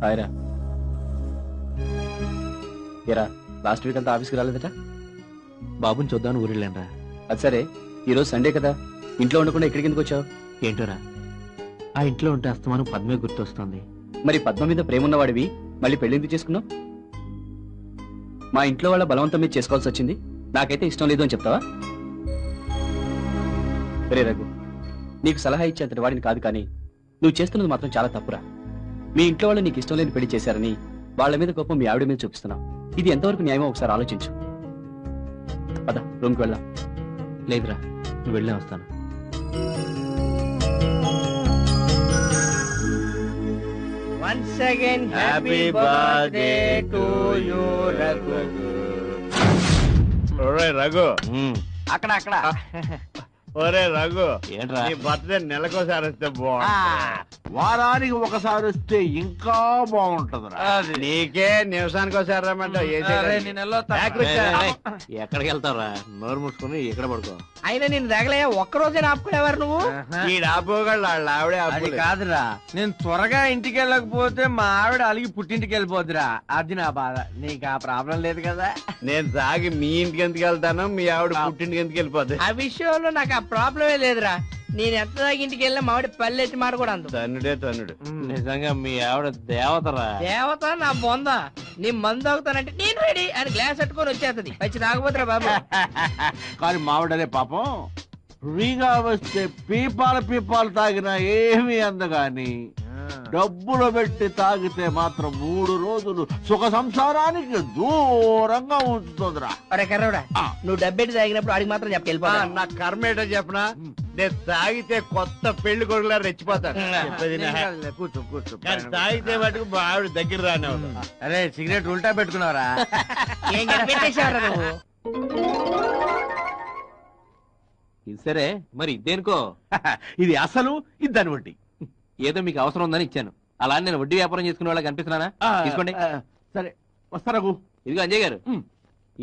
హాయ్రా. ఏరా last week అంతా ఆఫీస్కి రాలేదట? బాబుని చూద్దామని ఊరెళ్ళానరా. అది సరే, ఈరోజు సండే కదా, ఇంట్లో ఉండకుండా ఇక్కడికి ఎందుకు వచ్చావు? ఏంటోరా, ఆ ఇంట్లో ఉంటే అస్తమానం పద్మే గుర్తొస్తుంది. మరి పద్మ మీద ప్రేమ ఉన్నవాడివి మళ్ళీ పెళ్లి ఎందుకు చేసుకున్నావు? మా ఇంట్లో వాళ్ళ బలవంతం మీద చేసుకోవాల్సి వచ్చింది, నాకైతే ఇష్టం లేదు అని చెప్తావా? రే రఘు, నీకు సలహా ఇచ్చేంతటి వాడిని కాదు, కానీ నువ్వు చేస్తున్నది మాత్రం చాలా తప్పురా. మీ ఇంట్లో వాళ్ళు నీకు ఇష్టం లేని పెళ్లి చేశారని వాళ్ళ మీద కోపం మీ ఆవిడ మీద చూపిస్తున్నావు. ఇది ఎంతవరకు న్యాయమో ఒకసారి ఆలోచించు. పద, రూమ్కి వెళ్దాం. లేదురా, నువ్వు వెళ్ళే వస్తాను. Once again, happy birthday to you, Raghu. ఒరే రఘు, అక్కడ ఒరే రఘు, ఏంట్రా? నీ బర్త్డే నెలకోసారి వస్తే బాగుంటుంది. వారానికి ఒకసారి వస్తే ఇంకా బాగుంటదిరా. నీకే నిమిషానికి ఒకసారి రమ్మంటావు. ఎక్కడికి వెళ్తావురా? నోరు మూసుకుని ఎక్కడ పడుకో. అయినా నేను తగలే ఒక్కరోజే ఆపుకునేవారు నువ్వు. ఈ ఆపుకోగలడు, వాళ్ళ ఆవిడే అది ఆపుకోలేదు. కాదురా, నేను త్వరగా ఇంటికి వెళ్ళకపోతే మా ఆవిడ అలిగి పుట్టింటికి వెళ్ళిపోద్దురా. అది నా బాధ. నీకు ఆ ప్రాబ్లం లేదు కదా. నేను సాగి మీ ఇంటికి ఎందుకు వెళ్తాను, మీ ఆవిడ పుట్టింటికి ఎందుకు వెళ్ళిపోద్ది? ఆ విషయంలో నాకు ఆ ప్రాబ్లమే లేదురా. నేను ఎంత దాకా ఇంటికి వెళ్ళినా మావిడ పల్లెట్టి మాట కూడా అంత తన్నుడే తన్నుడు. నిజంగా మీ ఆవిడ దేవతరా. దేవత నా బొంద. నీ మందు అవుతానంటే నేను రెడీ అని గ్లాస్ పెట్టుకొని వచ్చేస్తుంది. వచ్చి తాగబోతురా బాబు. కానీ మావిడనే పాపం ఫ్రీగా వస్తే పీపాలు తాగినా ఏమీ అందగాని డబ్బులు పెట్టి తాగితే మాత్రం 3 రోజులు సుఖ సంసారానికి దూరంగా ఉంచుతుందిరా. అరే కర్రవుడా, నువ్వు డబ్బెట్టి తాగినప్పుడు అడిగి మాత్రం చెప్పి వెళ్ళిపో. నా కర్మ ఏంటో చెప్పనా, నేను తాగితే కొత్త పెళ్లి కొడుకులా రెచ్చిపోతాను. కూర్చో కూర్చో. కానీ తాగితే మటుకు మా ఆవిడ దగ్గర రానే అవుతుంది. అరే సిగరెట్ ఉల్టా పెట్టుకున్నావరా? ఏం పెట్టేసావరా నువ్వు? ఇది సరే, మరి ఇదేనుకో. ఇది అసలు ఇది దాన్ని బట్టి. ఏదో మీకు అవసరం ఉందని ఇచ్చాను. అలా నేను వడ్డీ వ్యాపారం చేసుకునే వాళ్ళకి కనిపిస్తున్నానా? తీసుకోండి. సరే వస్తారగు. ఇదిగో అంజయ్ గారు,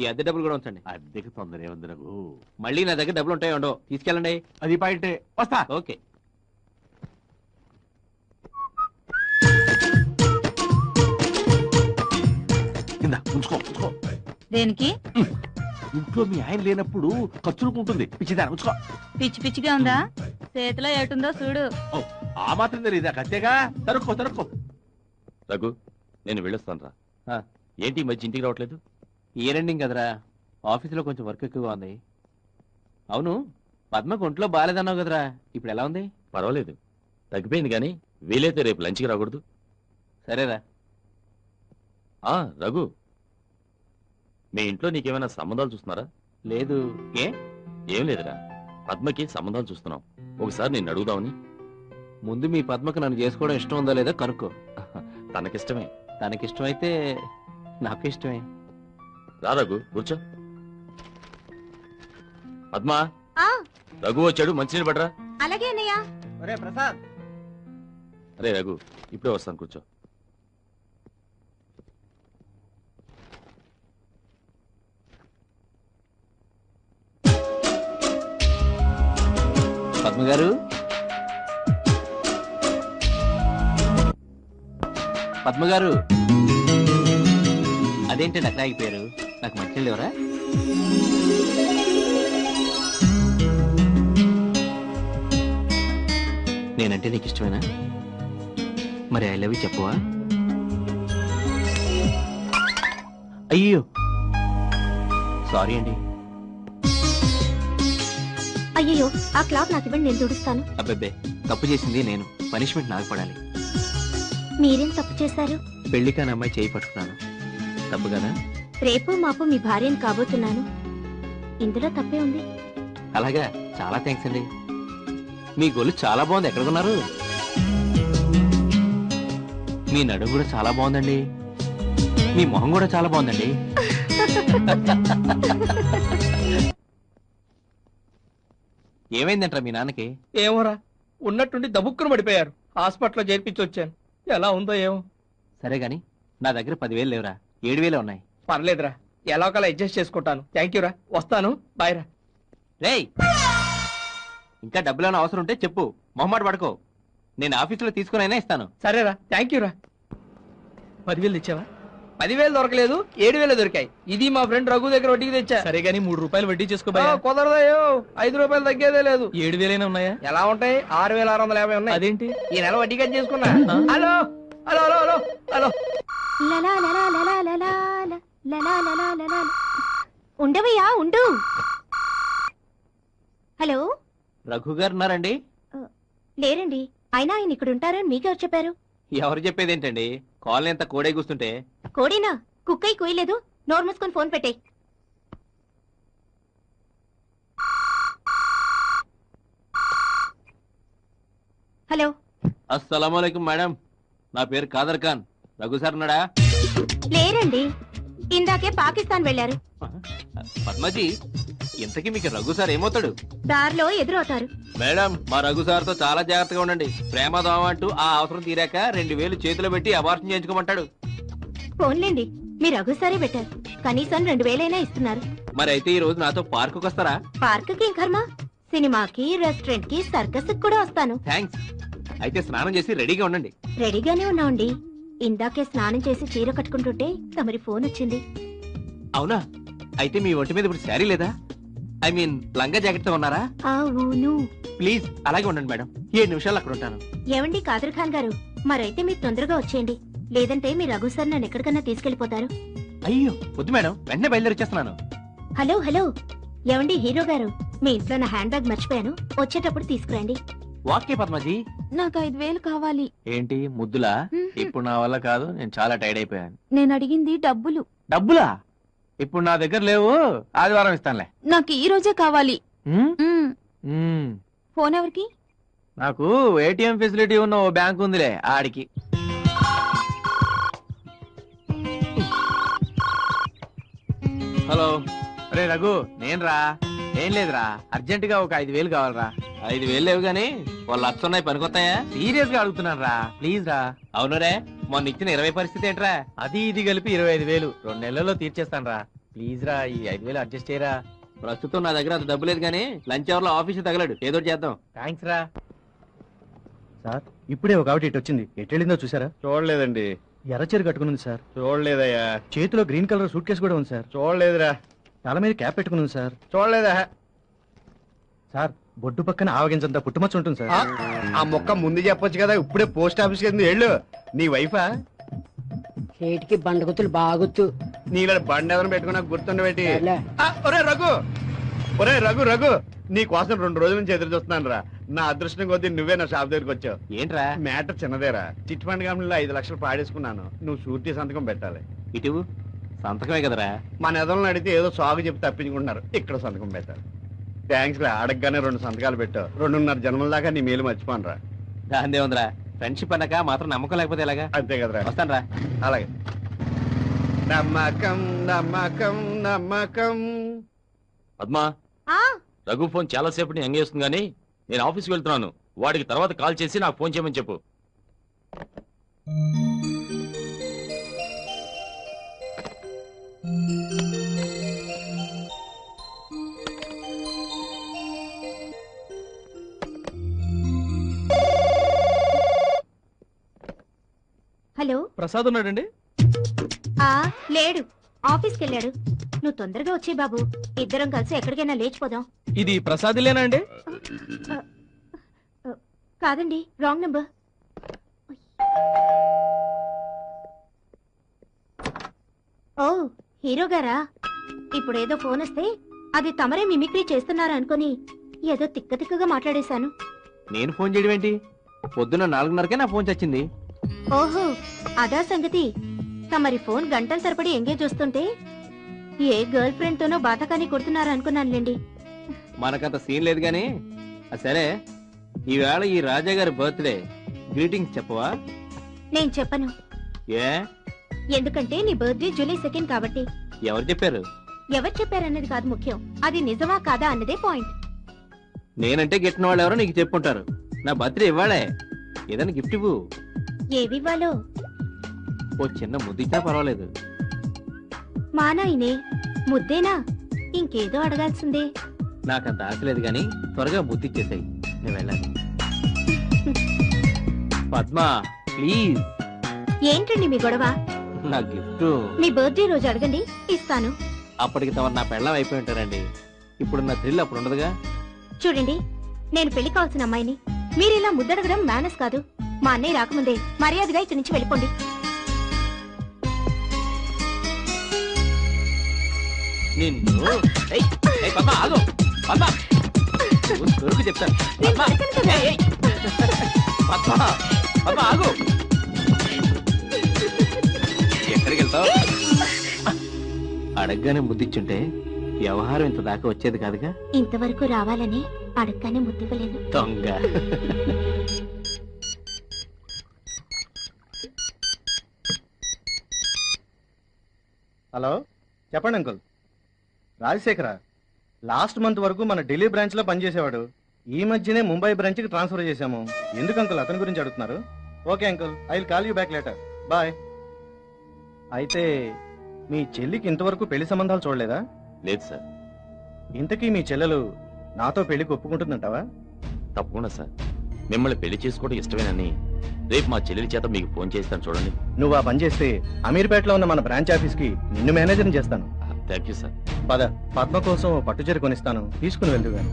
ఈ అద్దె డబ్బులు కూడా ఉంచండి. అద్దెకి తొందర ఏముంది రఘు. మళ్ళీ నా దగ్గర డబ్బులు ఉంటాయో ఉండవు, తీసుకెళ్ళండి. అది పాయింటే. వస్తా. ఓకే. కింద ఉంచుకో ఉంచుకో. దేనికి? ఇంట్లో మీ ఆయన లేనప్పుడు ఖర్చులకు ఉంటుంది. పిచ్చిదాన్ని ఉంచుకో. పిచ్చి పిచ్చిగా ఉందా? చేతిలో ఏటుందో చూడు. ఆ మాత్రం తెలియదా? కత్తెగా తరుక్కో తరుక్కో. రఘు, నేను వెళ్ళొస్తాను రా. ఏంటి ఈ మధ్య ఇంటికి రావట్లేదు? ఈ రెండింగ్ కదరా, ఆఫీసులో కొంచెం వర్క్ ఎక్కువగా ఉంది. అవును, పద్మకు ఒంట్లో బాగాలేదన్నావు కదరా, ఇప్పుడు ఎలా ఉంది? పర్వాలేదు, తగ్గిపోయింది. కానీ వీలైతే రేపు లంచ్కి రాకూడదు? సరేరా. రఘు, మీ ఇంట్లో నీకేమైనా సంబంధాలు చూస్తున్నారా? లేదు. ఏ? ఏం లేదురా, పద్మకి సంబంధాలు చూస్తున్నాం. ఒకసారి నేను అడుగుదామని. ముందు మీ పద్మకు నన్ను చేసుకోవడం ఇష్టం ఉందో లేదో కనుక్కో. తనకిష్టమే. తనకిష్టమైతే నాకు ఇష్టమే. రా రఘు, కూర్చో. పద్మా, రఘు వచ్చాడు, మంచినీళ్ళు పడరా. అలాగే అన్నయ్య. ఒరే ప్రసాద్. అరే రఘు, ఇప్పుడే వస్తాను, కూర్చో. పద్మగారు, పద్మగారు, అదేంటండి అక్కడ ఆగిపోయారు? నాకు మంచినీళ్ళు ఎవరా? నేనంటే నీకు ఇష్టమేనా? మరి ఐ లవ్ యూ చెప్పవా? అయ్యో సారీ అండి. అయ్యో, ఆ క్లాత్ నాకు ఇవ్వండి, నేను తుడుస్తాను. అబ్బబ్బే, తప్పు చేసింది నేను, పనిష్మెంట్ నాకు పడాలి. మీరేం తప్పు చేశారు? పెళ్లి కాని అమ్మాయి చేయి పట్టుకున్నాను, తప్పు కదా? రేపు మాపు మీ భార్యను కాబోతున్నాను, ఇందులో తప్పే ఉంది. అలాగా, చాలా థ్యాంక్స్ అండి. మీ గొల్లు చాలా బాగుంది, ఎక్కడ కొన్నారు? మీ నడుము కూడా చాలా బాగుందండి, మీ మొహం కూడా చాలా బాగుందండి. ఏమైందంటారా మీ నాన్నకి? ఏమోరా, ఉన్నట్టుండి దబుక్కును పడిపోయారు. హాస్పిటల్లో చేర్పించి వచ్చాను. ఎలా ఉందో ఏమో. సరే గాని నా దగ్గర 10,000 లేవురా, 7,000 ఉన్నాయి. పర్లేదురా, ఎలా ఒకలా అడ్జస్ట్ చేసుకుంటాను. థ్యాంక్ యూరా, వస్తాను, బాయ్ రా. రేయ్, ఇంకా డబ్బులు ఏమైనా అవసరం ఉంటే చెప్పు, మొహమాట పడుకో. నేను ఆఫీసులో తీసుకునైనా ఇస్తాను. సరేరా, థ్యాంక్ యూ రా. 10,000 ఇచ్చావా? 10,000 దొరకలేదు, 7,000 దొరికాయి. ఇది మా ఫ్రెండ్ రఘు దగ్గర వడ్డీకి తెచ్చా. సరే గానీ 3 రూపాయలు వడ్డీ చేసుకో ఆ, కుదరదయ్యో, 5 రూపాయలు తగ్గేదే లేదు. 7,000 ఉన్నాయా? ఎలా ఉంటాయి? 6,650 ఉన్నాయి. అదేంటి? ఈ నెల వడ్డీ కట్ చేసుకున్నా. Hello hello hello hello hello. లలా లలా లలా లలా లలా లలా లలా. ఉండవయ్యా ఉండు. హలో, రఘు గారు ఉన్నారండి? లేరండి. అయినా ఆయన ఇక్కడ ఉంటారని మీకెవరు చెప్పారు? ఎవరు చెప్పేది ఏంటండి, కాలనీ అంతా కోడే కూస్తుంటే. కోడేనా? కుక్కై కుయలేదు. నోరు మూసుకొని ఫోన్ పెట్టే. హలో. అస్సలాముఅలైకుం మేడం, నా పేరు కాదర్ ఖాన్. రఘు సార్ ఉన్నాడా? లేరండి, ఇందాకే పాకిస్తాన్ వెళ్లారు. పద్మజీ, ఇంతకీ మీకు రఘు సార్ ఏమవుతాడు? దారిలో ఎదురవుతారు. మేడం, మా రఘు సార్ తో చాలా జాగ్రత్తగా ఉండండి. ప్రేమ దోమ అంటూ ఆ అవసరం తీరాక 2,000 చేతిలో పెట్టి అబార్షన్ చేయించుకోమంటాడు. ఫోన్లేండి, మీరు రఘుసారే పెట్టారు. కనీసం 2,000 ఇస్తున్నారు. మరి అయితే ఈ రోజు నాతో పార్కుకి వస్తారా? పార్కుకి ఏం కర్మ, సినిమాకి, రెస్టారెంట్ కి, సర్కస్ కూడా వస్తాను. థ్యాంక్స్. అయితే స్నానం చేసి రెడీగా ఉండండి. రెడీగానే ఉన్నాండి. ఇందాకే స్నానం చేసి చీర కట్టుకుంటుంటే తమరి ఫోన్ వచ్చింది. అవునా? అయితే మీ ఒంటి మీద ఇప్పుడు శారీ లేదా? ఐ మీన్ లంగా జాకెట్ తో ఉన్నారా? అవును. ప్లీజ్ అలాగే ఉండండి మేడం, 7 నిమిషాలు అక్కడ ఉంటాను. ఏమండి కాదర్ ఖాన్ గారు, మరైతే మీరు తొందరగా వచ్చేయండి. లేదంటే మీ రఘు సార్ నన్ను ఎక్కడికన్నా తీసుకెళ్లిపోతారు. అయ్యో వద్దు మేడం, వెంటనే బయలుదేరిచేస్తున్నాను. హలో హలో, ఏమండి హీరో గారు, మీ ఇంట్లో నా హ్యాండ్ బ్యాగ్ మర్చిపోయాను, వచ్చేటప్పుడు తీసుకురండి. వాకే పద్మజీ. నాకు 5,000 కావాలి. ఏంటి ముద్దులా? ఇప్పుడు నా వల్ల కాదు, నేను చాలా టైర్డ్ అయిపోయాను. నేను అడిగింది డబ్బులు. డబ్బులా? ఇప్పుడు నా దగ్గర లేవు, ఆదివారం ఇస్తానులే. నాకు ఈ రోజే కావాలి. మ్మ్. ఫోన్ ఎవరికి? నాకు ఏటీఎం ఫెసిలిటీ ఉన్న ఓ బ్యాంక్ ఉందిలే, ఆడికి. హలో. రే రఘు, నేను రా. ఏం లేదురా, అర్జెంట్ గా ఒక 5,000 కావాలరా. 5,000 లేవు గానీ వాళ్ళు 1,00,000 ఉన్నాయి, పనికొస్తాయా? సీరియస్ గా అడుగుతున్నాను రా, ప్లీజ్ రా. అవును రే, మొన్న ఇచ్చిన 20 పరిస్థితి ఏంట్రా? అది ఇది కలిపి 25,000 2 నెలల్లో తీర్చేస్తాను రా. ప్లీజ్ రా, ఈ 5,000 అడ్జస్ట్ చేయరా. ప్రస్తుతం నా దగ్గర అంత డబ్బు లేదు గానీ లంచ్ అవర్ లో ఆఫీస్ తగలడు, ఏదో చేద్దాం. థ్యాంక్స్ రా. సార్, ఇప్పుడే ఒక ఆవిడ ఇటు వచ్చింది. ఎట్టెళ్ళిందో చూసారా? చూడలేదండి. ఎర్రచీర కట్టుకుని సార్. చూడలేదయ్యా. చేతిలో గ్రీన్ కలర్ సూట్ కేసు కూడా ఉంది సార్. చూడలేదురా. తల మీద క్యాప్ పెట్టుకుని సార్. చూడలేదా? సార్, బొడ్డు పక్కన ఆవగించంత పుట్టుమచ్చ ఉంటుంది సార్. ఆ మొక్క ముందు చెప్పొచ్చు కదా, ఇప్పుడే పోస్ట్ ఆఫీస్ కి వెళ్ళు. నీ వైఫా? చేటికి బండగుతులు బాగుతు. నీళ్ళ బండి ఎవరిని పెట్టుకున్నా గుర్తుండబెట్టి. ఒరే రఘు, ఒరే రఘు రఘు, నీ కోసం 2 రోజుల నుంచి ఎదురు చూస్తున్నాను రా. నా అదృష్టం కొద్దీ నువ్వే నా షాప్ దగ్గరికి వచ్చావు. ఏంట్రా? మ్యాటర్ చిన్నదేరా. చిట్ ఫండ్ కంపెనీలో 5 లక్షలు పాడేసుకున్నాను. నువ్వు షూరిటీ సంతకం పెట్టాలి. ఇటు సంతకమే కదరా. మన ఎదలను అడిగితే ఏదో సాగు చెప్పి తప్పించుకుంటున్నారు. ఇక్కడ సంతకం పెట్టాలి. థ్యాంక్స్ రా, అడగగానే 2 సంతకాలు పెట్టావు. 2.5 జన్మల దాకా నీ మేలు మర్చిపోను రా. దాందే ఉందిరా, ఫ్రెండ్షిప్ అన్నాక మాత్రం నమ్మకం లేకపోతే ఎలాగా? అంతే కదరా. వస్తాను రా. అలాగే. నమ్మకం నమ్మకం నమ్మకం. పద్మా, రఘు ఫోన్ చాలా సేపటి ఎంగేస్తుంది గానీ నేను ఆఫీస్కి వెళ్తున్నాను. వాడికి తర్వాత కాల్ చేసి నాకు ఫోన్ చేయమని చెప్పు. హలో. ప్రసాద్ ఉన్నాడండి? లేడు, ఆఫీస్కి వెళ్ళాడు. నువ్వు తొందరగా వచ్చే బాబు, ఇద్దరం కలిసి ఎక్కడికైనా లేచిపోదాం. ఇది ప్రసాద్లేనా అండి? కాదండి, రాంగ్ నెంబర్. ఓ హీరో గారా? ఇప్పుడేదో ఫోన్ వస్తే అది తమరే మిమిక్రీ చేస్తున్నారా అనుకుని ఏదో తిక్క తిక్కగా మాట్లాడేశాను. నేను ఫోన్ చేయడం ఏంటి? పొద్దున్న 4:30కే నా ఫోన్ చచ్చింది. ఓహో, అదా సంగతి. తమరి ఫోన్ గంటల తరబడి ఎంగేజ్ వస్తుంటే ఏ గర్ల్ ఫ్రెండ్ తోనో బాతకాని కొడుతున్నారా అనుకున్నానులేండి. మనకంత సీన్ లేదు గానీ సరే, ఈవేళ ఈ రాజా గారి బర్త్డే, గ్రీటింగ్స్ చెప్పవా? నేను చెప్పను. ఏ? ఎందుకంటే నీ బర్త్డే జూలై 2 కాబట్టి. ఎవరు చెప్పారు? ఎవరు చెప్పారన్నది కాదు ముఖ్యం, అది నిజమా కాదా అన్నదే పాయింట్. నేనంటే గిట్టిన వాళ్ళు ఎవరో నీకు చెప్పుంటారు. నా బర్త్డే ఇవ్వాలే, ఏదైనా గిఫ్ట్ ఇవ్వు. ఏవివ్వాలో? ఓ చిన్న ముద్దిచ్చా పర్వాలేదు. మా నాయనే ముద్దేనా? ఇంకేదో అడగాల్సిందే. నాకంత ఆశ లేదు గాని త్వరగా ముద్దిచ్చేసాయి, నేను వెళ్ళాలి. పద్మ ప్లీజ్ ఏంటండి మీ గొడవ? నా గిఫ్ట్ మీ బర్త్డే రోజు అడగండి, ఇస్తాను. అప్పటికి తమరు నా పెళ్ళం అయిపోయి ఉంటారండి. ఇప్పుడు నా థ్రిల్ అప్పుడు ఉండదుగా. చూడండి, నేను పెళ్లి కావాల్సిన అమ్మాయిని. మీరిలా ముద్దడగడం మేనస్ కాదు. మా అన్నయ్య రాకముందే మర్యాదగా ఇక్కడి నుంచి వెళ్ళిపోండి. నిన్ను ఏయ్, ఏయ్ పద్మ ఆగు. పద్మ దొరుకు చెప్తాను. నేను పద్మ దొరకను కదా. ఏయ్, ఏయ్. పద్మ పద్మ ఆగు. ఎక్కడికి వెళ్తావు? అడగగానే ముద్దిచ్చుంటే వ్యవహారం ఇంత దాకా వచ్చేది కాదుగా. ఇంతవరకు రావాలని అడగగానే ముద్దివ్వలేదు. దొంగ. హలో, చెప్పండి అంకుల్. రాజశేఖర లాస్ట్ మంత్ వరకు మన ఢిల్లీ బ్రాంచ్ లో పనిచేసేవాడు. ఈ మధ్యనే ముంబై బ్రాంచ్ కి ట్రాన్స్ఫర్ చేశాము. ఎందుకు అంకుల్ అతని గురించి అడుగుతున్నారు? Okay uncle, I will call you back later. Bye. అయితే మీ చెల్లికి ఇంతవరకు పెళ్లి సంబంధాలు చూడలేదా? లేదు సార్. ఇంతకీ మీ చెల్లెలు నాతో పెళ్లికి ఒప్పుకుంటుందంటావా? తప్పకుండా సార్. మిమ్మల్ని పెళ్లి చేసుకోవడం ఇష్టమేనని రేపు మా చెల్లెలి చేత మీకు ఫోన్ చేస్తాను చూడండి. నువ్వు ఆ పని చేస్తే అమీర్పేటలో ఉన్న మన బ్రాంచ్ ఆఫీస్ కి నిన్ను మేనేజర్ని చేస్తాను. Thank you sir. పద, పద్మ కోసం పట్టుచీర కొనిస్తాను, తీసుకుని వెళ్దుగాను.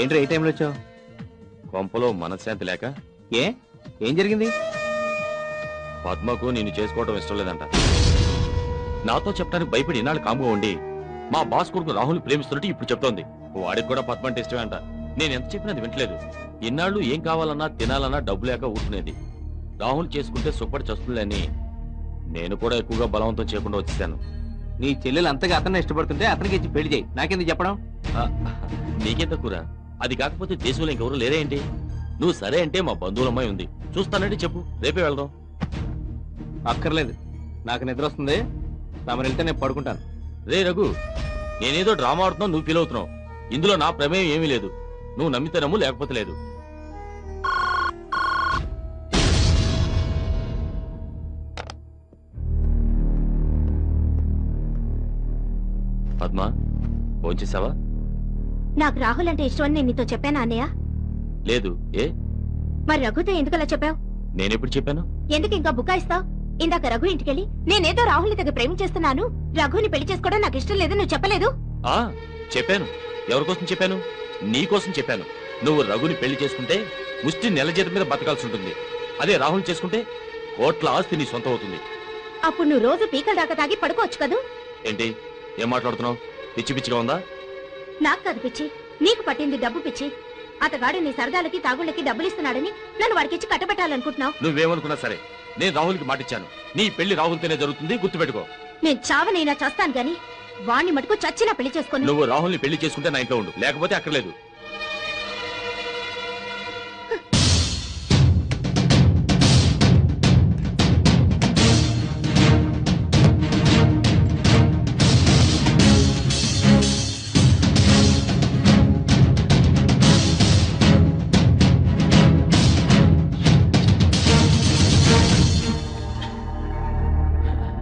ఏంట్రా ఏ టైంలో వచ్చావు? కొంపలో మనశ్శాంతి లేక. ఏ ఏం జరిగింది? పద్మకు నిన్ను చేసుకోవడం ఇష్టం లేదంట. నాతో చెప్పడానికి భయపడి ఇన్నాళ్ళు కాముగా ఉండి మా బాస్ కొడుకు రాహుల్ ప్రేమిస్తున్నట్టు ఇప్పుడు చెప్తోంది. వాడికి కూడా పద్మ అంటే ఇష్టమే అంట. నేను ఎంత చెప్పినా అది వింటలేదు. ఇన్నాళ్ళు ఏం కావాలన్నా తినాలన్నా డబ్బు లేక ఊరుకునేది. రాహుల్ చేసుకుంటే సుప్పటి చస్తుందని నేను కూడా ఎక్కువగా బలవంతం చేయకుండా వచ్చేసాను. నీ చెల్లెలు అంతగా అతన్ని ఇష్టపడుతుంటే అతనికి ఇచ్చి పెళ్లి చేయి. నాకెందుకు చెప్పడం? నీకెంత కూర? అది కాకపోతే దేశంలో ఇంకెవరు లేరే ఏంటి? నువ్వు సరే అంటే మా బంధువుల అమ్మాయి ఉంది, చూస్తానంటే చెప్పు, రేపే వెళ్దాం. అక్కర్లేదు, నాకు నిద్ర వస్తుంది. తమరు వెళ్తే నేను పడుకుంటాను. రే రఘు, నేనేదో డ్రామా ఆడుతున్నావు, నువ్వు ఫీల్ అవుతున్నావు. ఇందులో నా ప్రమేయం ఏమీ లేదు. నువ్వు నమ్మితే నమ్ము, లేకపోతే లేదు. పద్మ, ఫోన్ చేసావా? నాకు రాహుల్ అంటే ఇష్టమని నేను నీతో చెప్పానా అన్నయ్య? లేదు. ఏ? మరి రఘుతో ఎందుకలా చెప్పావు? నేనెప్పుడు చెప్పాను? ఎందుకు ఇంకా బుకాయిస్తావు? ఇందాక రఘు ఇంటికెళ్ళి నేనేదో రాహుల్ని దగ్గర ప్రేమించేస్తున్నాను, రఘుని పెళ్లి చేసుకోవడం నాకు ఇష్టం లేదు నువ్వు చెప్పలేదు? చెప్పాను. ఎవరికోసం చెప్పాను? నీకోసం చెప్పాను. నువ్వు రఘుని పెళ్లి చేసుకుంటే ముష్టి నెల జీతం మీద బతకాల్సి ఉంటుంది. అదే రాహుల్ చేసుకుంటే కోట్ల ఆస్తి నీ సొంతం అవుతుంది. అప్పుడు నువ్వు రోజు పీకల దాకా తాగి పడుకోవచ్చు కదూ? ఏంటి ఏం మాట్లాడుతున్నావు? పిచ్చి పిచ్చిగా ఉందా? నాకు కాదు పిచ్చి, నీకు పట్టింది డబ్బు పిచ్చి. అతగాడు నీ సరదాలకి తాగుళ్ళకి డబ్బులిస్తున్నాడని నన్ను వాడికిచ్చి కట్టబెట్టాలనుకుంటున్నావు. నువ్వేమనుకున్నా సరే, నేను రాహుల్కి మాటిచ్చాను. నీ పెళ్లి రాహుల్తోనే జరుగుతుంది, గుర్తుపెట్టుకో. నేను చావనైనా చేస్తాను గాని వాణ్ణి మటుకు చచ్చినా పెళ్లి చేసుకోను. నువ్వు రాహుల్ని పెళ్లి చేసుకుంటే నా ఇంట్లో ఉండు, లేకపోతే అక్కర్లేదు.